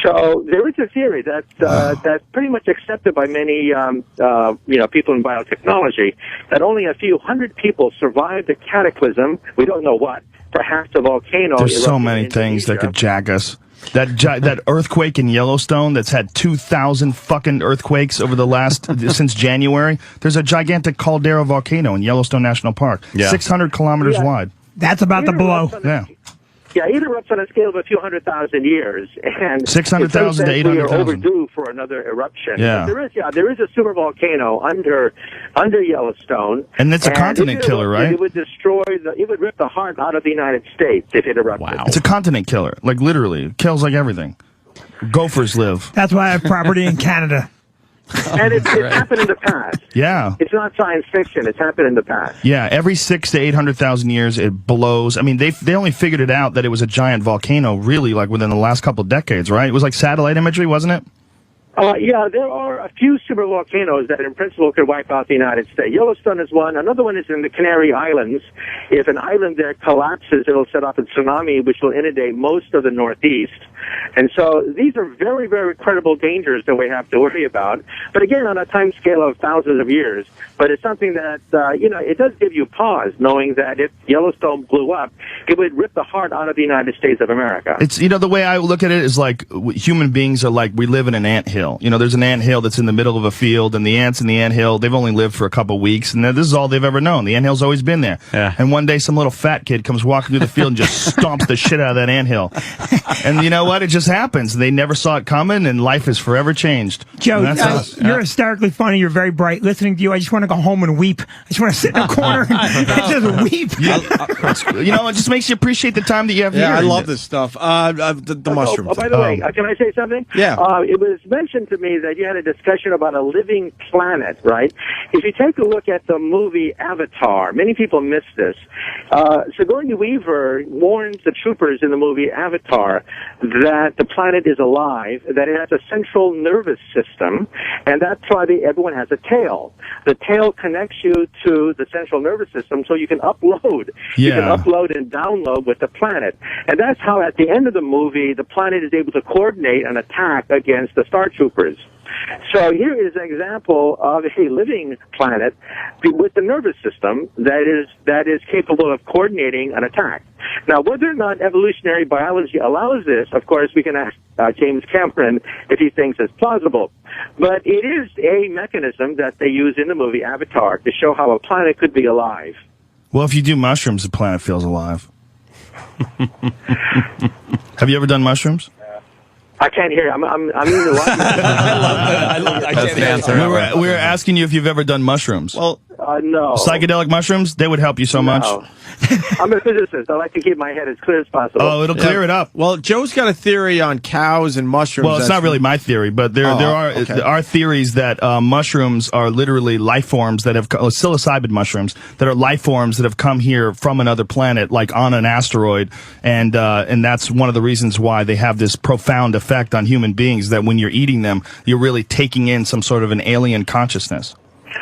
So there is a theory that's pretty much accepted by many, people in biotechnology, that only a few hundred people survived the cataclysm. We don't know what. Perhaps a volcano. There's so many things that could jack us. That earthquake in Yellowstone that's had 2,000 fucking earthquakes over the last since January. There's a gigantic caldera volcano in Yellowstone National Park, 600 kilometers wide. That's about to blow. Yeah, it erupts on a scale of a few 100,000 years, and 600,000 to 800,000. We are overdue for another eruption. Yeah, but there is a super volcano under Yellowstone, and it's a continent killer, right? It would it would rip the heart out of the United States if it erupted. Wow, it's a continent killer, like literally, it kills like everything. Gophers live. That's why I have property in Canada. And it's happened in the past. Yeah. It's not science fiction. It's happened in the past. Yeah, every 600,000 to 800,000 years it blows. I mean, they only figured it out that it was a giant volcano really like within the last couple of decades, right? It was like satellite imagery, wasn't it? Yeah, there are a few supervolcanoes that in principle could wipe out the United States. Yellowstone is one. Another one is in the Canary Islands. If an island there collapses, it'll set off a tsunami which will inundate most of the Northeast. And so these are very, very credible dangers that we have to worry about. But again, on a time scale of thousands of years. But it's something that, it does give you pause, knowing that if Yellowstone blew up, it would rip the heart out of the United States of America. It's, the way I look at it is like human beings are like, we live in an anthill. There's an anthill that's in the middle of a field, and the ants in the anthill, they've only lived for a couple weeks, and this is all they've ever known. The anthill's always been there. Yeah. And one day some little fat kid comes walking through the field and just stomps the shit out of that anthill. And you know what? It just happens. They never saw it coming, and life is forever changed. Joe, you're hysterically funny. You're very bright. Listening to you, I just want to go home and weep. I just want to sit in a corner and just weep. It just makes you appreciate the time that you have here. Yeah, I love this stuff. The mushrooms. By the way, can I say something? Yeah. It was mentioned to me that you had a discussion about a living planet, right? If you take a look at the movie Avatar, many people miss this. Sigourney Weaver warns the troopers in the movie Avatar that the planet is alive, that it has a central nervous system, and that's why everyone has a tail. The tail connects you to the central nervous system so you can upload. Yeah. You can upload and download with the planet. And that's how at the end of the movie, the planet is able to coordinate an attack against the Star Troopers. So here is an example of a living planet with the nervous system that is capable of coordinating an attack. Now, whether or not evolutionary biology allows this, of course, we can ask James Cameron if he thinks it's plausible. But it is a mechanism that they use in the movie Avatar to show how a planet could be alive. Well, if you do mushrooms, the planet feels alive. Have you ever done mushrooms? I can't hear you. I'm eating a lot. I love that. That's the answer. We were asking you if you've ever done mushrooms. Well, no. Psychedelic mushrooms, they would help you so much. I'm a physicist. I like to keep my head as clear as possible. Oh, it'll clear it up. Well, Joe's got a theory on cows and mushrooms. Well, it's not really my theory, but there are theories that mushrooms are literally life forms that have psilocybin mushrooms that are life forms that have come here from another planet, like on an asteroid, and that's one of the reasons why they have this profound effect on human beings. That when you're eating them, you're really taking in some sort of an alien consciousness.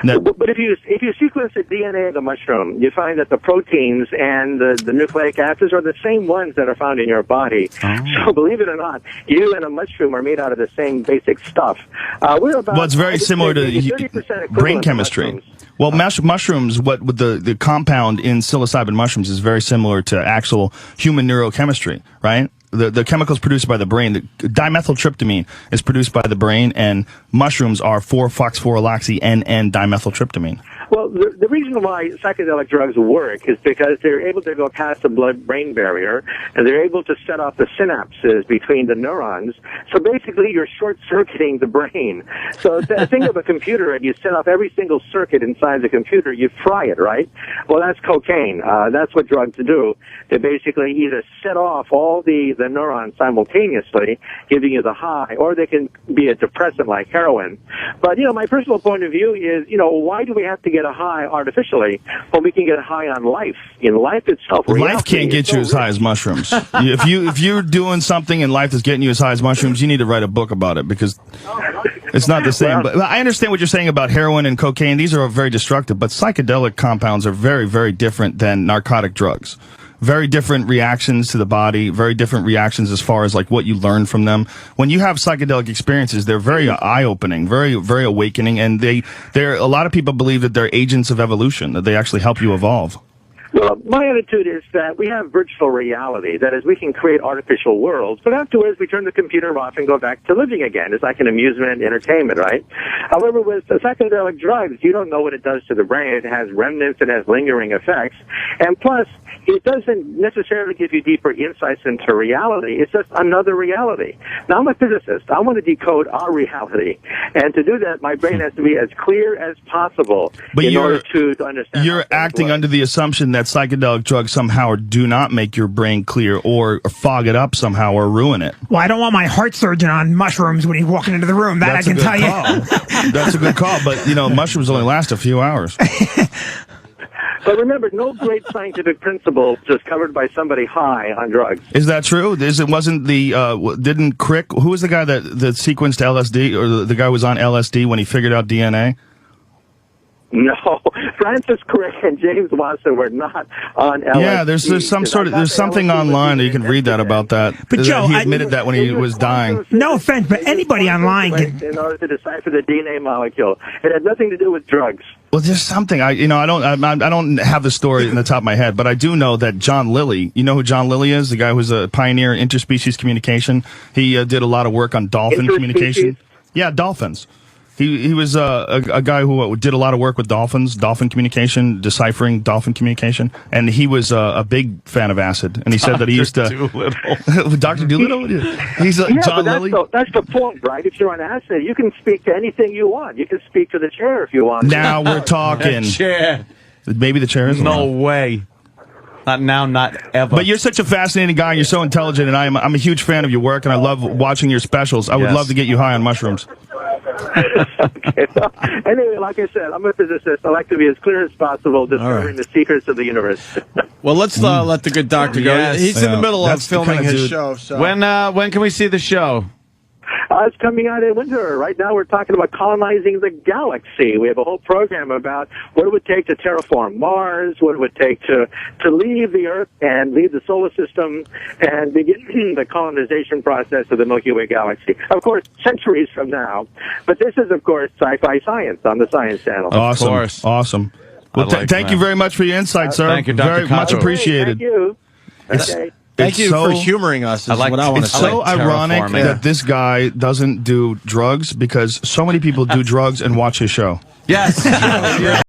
But if you sequence the DNA of the mushroom, you find that the proteins and the nucleic acids are the same ones that are found in your body. So believe it or not, you and a mushroom are made out of the same basic stuff. It's very similar to brain chemistry. Well, mushrooms, with the compound in psilocybin mushrooms is very similar to actual human neurochemistry, right? The chemicals produced by the brain, the dimethyltryptamine is produced by the brain, and mushrooms are 4-phosphoryloxy-N dimethyltryptamine. Well, the reason why psychedelic drugs work is because they're able to go past the blood-brain barrier, and they're able to set off the synapses between the neurons. So basically, you're short-circuiting the brain. So think of a computer, and you set off every single circuit inside the computer. You fry it, right? Well, that's cocaine. That's what drugs do. They basically either set off all the neurons simultaneously, giving you the high, or they can be a depressant like heroin. But, my personal point of view is, why do we have to get a high artificially when we can get a high on life? Life itself. Life can't get you as high as mushrooms. if you're doing something in life that's getting you as high as mushrooms, you need to write a book about it because it's not the same. But I understand what you're saying about heroin and cocaine. These are very destructive, but psychedelic compounds are very, very different than narcotic drugs. very different reactions to the body, very different reactions as far as like what you learn from them. When you have psychedelic experiences, they're very eye-opening, very, very awakening, and they're a lot of people believe that they're agents of evolution, that they actually help you evolve. Well, my attitude is that we have virtual reality. That is, we can create artificial worlds, but afterwards we turn the computer off and go back to living again. It's like an amusement entertainment, right? However, with the psychedelic drugs, you don't know what it does to the brain. It has remnants, it has lingering effects, and plus, it doesn't necessarily give you deeper insights into reality. It's just another reality. Now, I'm a physicist. I want to decode our reality. And to do that, my brain has to be as clear as possible in order to understand. You're acting under the assumption that psychedelic drugs somehow do not make your brain clear or fog it up somehow or ruin it. Well, I don't want my heart surgeon on mushrooms when he's walking into the room. That That's I can tell you. That's a good call. But, you know, mushrooms only last a few hours. But remember, no great scientific principle discovered by somebody high on drugs. Is that true? Didn't Crick, who was the guy that sequenced LSD, or the guy who was on LSD when he figured out DNA? No, Francis Crick and James Watson were not on LSD. Yeah, there's something online that you can read that about that. But Joe, he admitted that when he was dying. No offense, but anybody online can. In order to decipher the DNA molecule, it had nothing to do with drugs. Well, there's something I don't have the story in the top of my head, but I do know that John Lilly. You know who John Lilly is? The guy who's a pioneer in interspecies communication. He did a lot of work on dolphin communication. Yeah, dolphins. He was a guy who did a lot of work with dolphins, dolphin communication, deciphering dolphin communication, and he was a big fan of acid. And he said that he used to. Dr. Doolittle? He's John Lilly. That's the point, right? If you're on acid, you can speak to anything you want. You can speak to the chair if you want. Now we're talking. Chair. Maybe the chair is. No way. Not now, not ever. But you're such a fascinating guy, and you're so intelligent, and I'm a huge fan of your work, and I love watching your specials. I would love to get you high on mushrooms. Okay, so, anyway, like I said, I'm a physicist. I like to be as clear as possible, discovering the secrets of the universe. Well, let's let the good doctor go. Yes. He's in the middle of That's the filming kind of his dude. show. So. When can we see the show? It's coming out in winter. Right now we're talking about colonizing the galaxy. We have a whole program about what it would take to terraform Mars, what it would take to leave the Earth and leave the solar system and begin the colonization process of the Milky Way galaxy. Of course, centuries from now. But this is, of course, sci-fi science on the Science Channel. Awesome. Of course. Awesome. Well, thank you very much for your insight, sir. Thank you, Dr. Very much Kaku. appreciated. Thank you. Okay. Thank you for humoring us. Is what I want to It's say. so ironic that this guy doesn't do drugs because so many people do drugs and watch his show. Yes.